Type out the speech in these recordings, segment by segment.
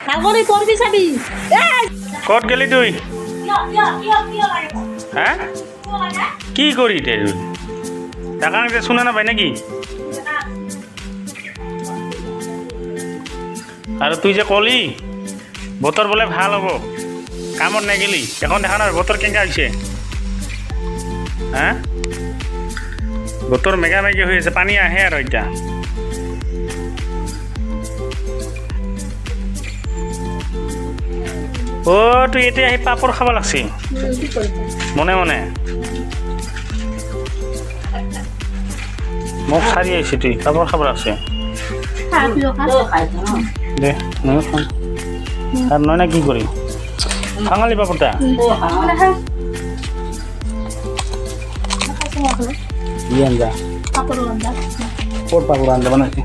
ভাগৰি পৰবি চাবি ক'ত গেলি তুই হ্যাঁ কি করি তুই টাকা নিতে শুনে না পাই নাকি আর তুই যে কলি বতর বলে ভাল হব কামত নাই গেলি এখন দেখা না বতর কেঙ্কা হয়েছে হ্যাঁ বতর মেঘামেঘি হয়ে আছে পানি আহে আর এটা ও তুই এতিয়া আহি পাপড় খাব লাগছি মনে মনে মোক সারি আইছি তুই পাপড় খাব লাগছে দে নয় খান আর নয় না কি করি বাঙালি পাপড়টা দিয়ে আনজা কোট পাপড় আনজা বানাচ্ছি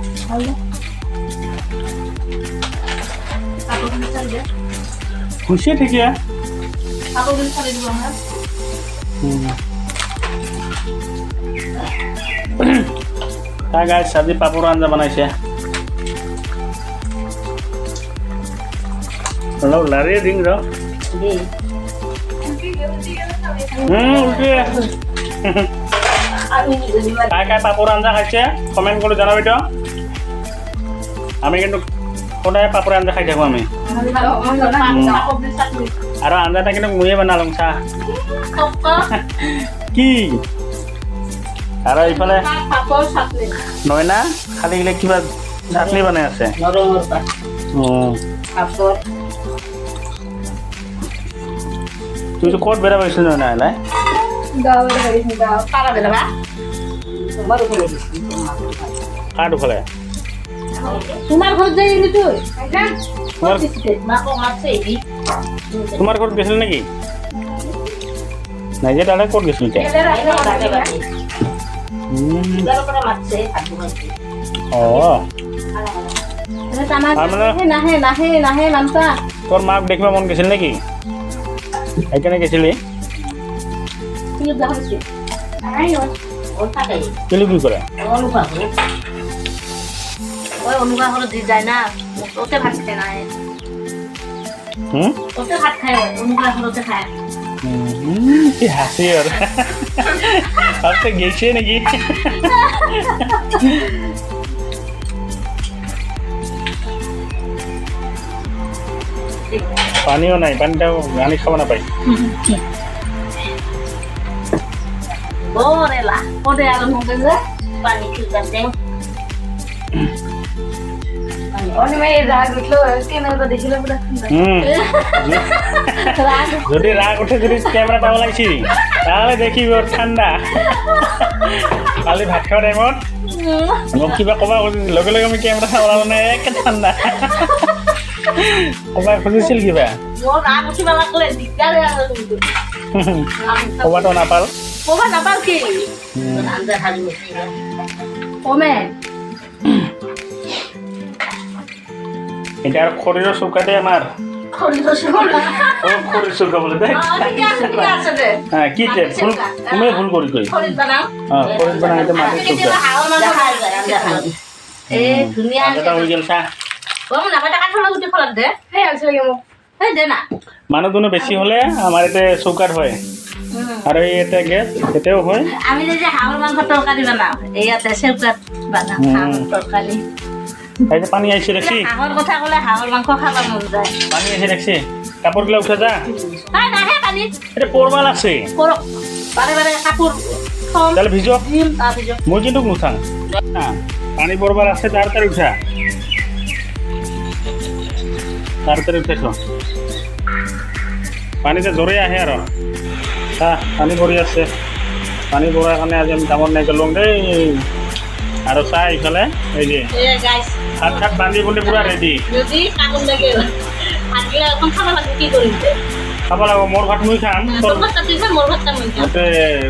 খুশি ঠিক আছে हाँ गाइस सब्जी पापड़ आंजा बनाइছে हेलो लारे रिंग रो उल्टी काय काय पापड़ आंजा খাইছে কমেন্ট করে জানাবি তো আমি কিন্তু কোনায় পাপড় আঞ্জা খাই থাকো আমি আর আঞ্জাটা কিন্তু মুয়ে বানালাম চা কি আর এইফালে নয় না খালি গেলে কিবা চাটনি বানাই আছে তুই তো ক'ত বেড়া পাইছিল না নাই কার ওখানে তোমার ঘর যাই তুই তোমার ঘর গেছিল নাকি নাই যে দাদা ক'ত গেছিল তোর মাক দেখিবা মন গেছিল নাকি সেইকাৰণে গেছিলি কেলি কি কৰে ওই অনুকা হলো দি যায় না ওতে ভাত খায় না ওতে ভাত খায় অনুকা হলোতে খায় কি হাসি আর अब तो গেছে নাকি পানিও নাই পানিটাও পানি খাব না পাই ওরেলা ওরে আর মগে যে পানি খেতে যদি রাগ উঠে যদি ক্যামেরাটা ওলাইছি তাহলে দেখিবি ওর ঠান্ডা কালি ভাত খাওয়া টাইমত মোক কিবা কবা লগে লগে আমি ক্যামেরা ওলাব নাই একে ঠান্ডা কবা খুজিছিল কিবা কবাটো নাপাল কি কমে এটা আর খরির চৌকাতে আমার খরির চৌকা বলে দেখ হ্যাঁ কি ফুল তুমি ভুল করি কই খরিদ বানাইতে মাটির চৌকা এটা হয়ে গেল চা মানুহ দুনো বেছি হলে আমার এতে চৌকাত হয় আর এতে গ্যাস এতেও হয় আমি যে হাঁহৰ মাংস তৰকাৰী বানাও এইয়াতে চৌকাত বানাও হাঁহৰ তৰকাৰী এই যে পানি আইছে দেখছি হাঁহৰ কথা কলে হাঁহৰ মাংস খাব মন যায় পানি আইছে দেখছি কাপড় গুলা উঠে যা নাই নাহে পানি এটা পরবা লাগছে করো বারে বারে কাপড় তাহলে ভিজো ভিজো মই কিন্তু নুথাং পানি পরবার আছে তাড়াতাড়ি উঠা তাড়াতাড়ি উঠেছো পানিতে জোরে আহে আর পানি ভরি আছে পানি ভরার কারণে আজ আমি কামত নাই গেলাম দেই আর চা এইফালে এই যে হাত হাত বান্ধি বলে পুরা রেডি যদি কামত লাগে হাতগুলা এখন খাব লাগে কি করিতে খাব লাগব মোর ভাত মুই খাম তোর ভাতটা তুই খা মোর ভাতটা মুই খাম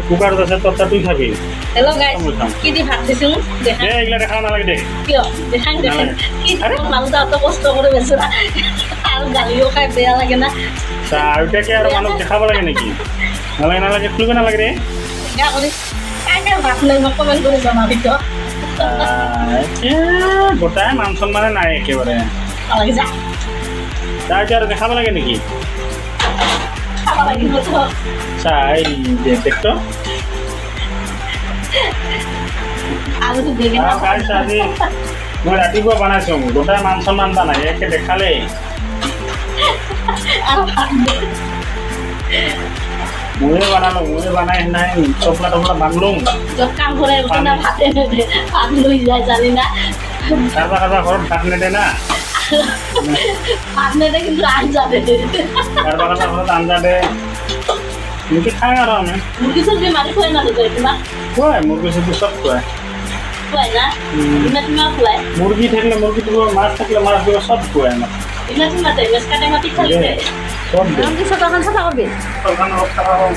কুকার আছে তোরটা তুই খাবি হ্যালো গাইস কি দি ভাত দিছু দেখা এগুলা দেখা না লাগে দেখ কিয় দেখান দেখেন কি মানুষ এত কষ্ট করে বেচরা আর গালিও খাই বেয়া লাগে না ওইটাকে আর মানুষ দেখাব লাগে নাকি নালাগে নালাগে খুলবে না লাগে রে ভাত লাগবে কমেন্ট করে জানাবি তো গোটাই মান সম্মানে নাই একেবারে চাহ এতিয়া আৰু দেখাব লাগে নেকি খাব লাগিব তো চাহ এই দেখতো আলুটো বেগে না গাইছ আজি মই ৰাতিপুৱা বনাইছোঁ গোটাই মান চমান বনাই একে দেখালেই ময়ে বানালো ময়ে বানাই নাই টপলা টপলা বানলো জব কাম করে না ভাতে ভাত লই যায় জানি না কারবা কারবা ঘৰত ভাত নেদে না ভাত নেদে কিন্তু আজ যাবে কাৰবা কাৰবা ঘৰত আঞ্জা দে মুৰ্গী খাই আৰু আমি মুৰগি সবজি মাৰি খুয়াই না তো না খুৱাই মুৰ্গী চুৰ্গী চব খুৱাই খুয়াই না ইমা তিমা খুয়াই মুৰ্গী থাকিলে মুৰ্গী দিব মাছ থাকিলে মাছ দিব চব খুৱাই আমাক ইমা তিমা তাই বেশ কাটে মাটি খালি দে চব দিয়ে আমি কিছু তখন সাফা করবি তখন অলপ খাব পাৰোঁ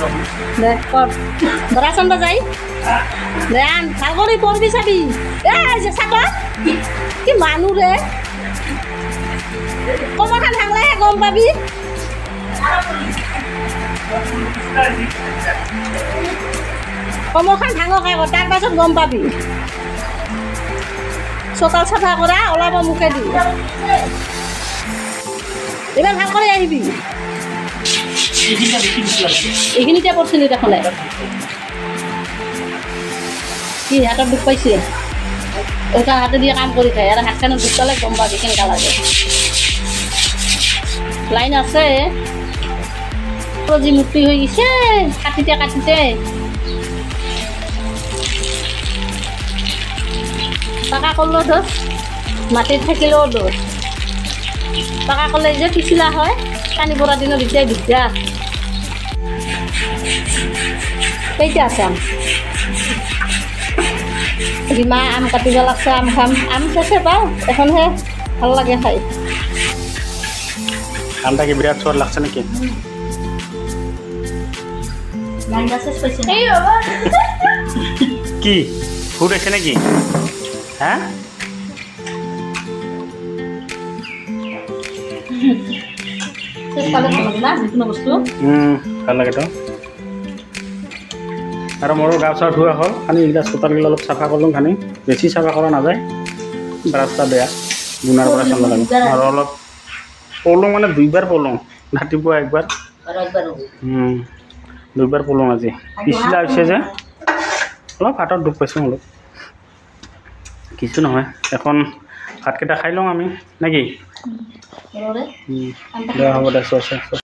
দে কর ধরা চন্দা যাই দে আন ভাল করে পড়বি চাবি এই যে চাক কি মানুহ রে কমখান ভাঙলাহে গম পাবি কমখান ভাঙক আগত তাৰ পাছত গম পাবি চোতাল চাফা কৰা ওলাব মুখেদি এবার ভাল করে আহিবি এইখিনিতে পড়ছিলি দেখোন কি হাতত দুখ পাইছে ওটা হাতে দিয়ে কাম কৰি খায় আৰু হাতখানত দুখ পালে গম পাবি কেনেকা লাগে লাইন আছে যি মুক্তি হৈ গৈছে কাটিতে কাটিতে পাকা করলেও দোষ মাটিত থাকিলেও দোষ পাকা করলে যে পিছিলা হয় পানি পড়া দিনের ভিতরে দিগদার কেইটা আছে আম মা আম কাটিব লাগছে আম খাম আম শেষে পাওঁ এখনহে ভাল লাগে খাই আমটা কি বিরাট চোর লাগছে নাকি কি ফুট আছে নাকি হ্যাঁ ভাল লাগে তো আৰু মোৰো গা চা ধোৱা হ'ল খানি এইবিলাক চোতালগিলা অলপ চাফা কৰিলোঁ খানি বেছি চাফা কৰা নাযায় ৰাস্তা বেয়া গুণাৰ পৰা চাব লাগে আৰু অলপ পলং মানে দুইবাৰ পলং ৰাতিপুৱা একবাৰ দুইবাৰ পলং আজি পিছলা হৈছে যে অলপ হাতত দুখ পাইছোঁ অলপ কিছু নহয় এখন ভাতকেইটা খাই লওঁ আমি নেকি দে হ'ব দে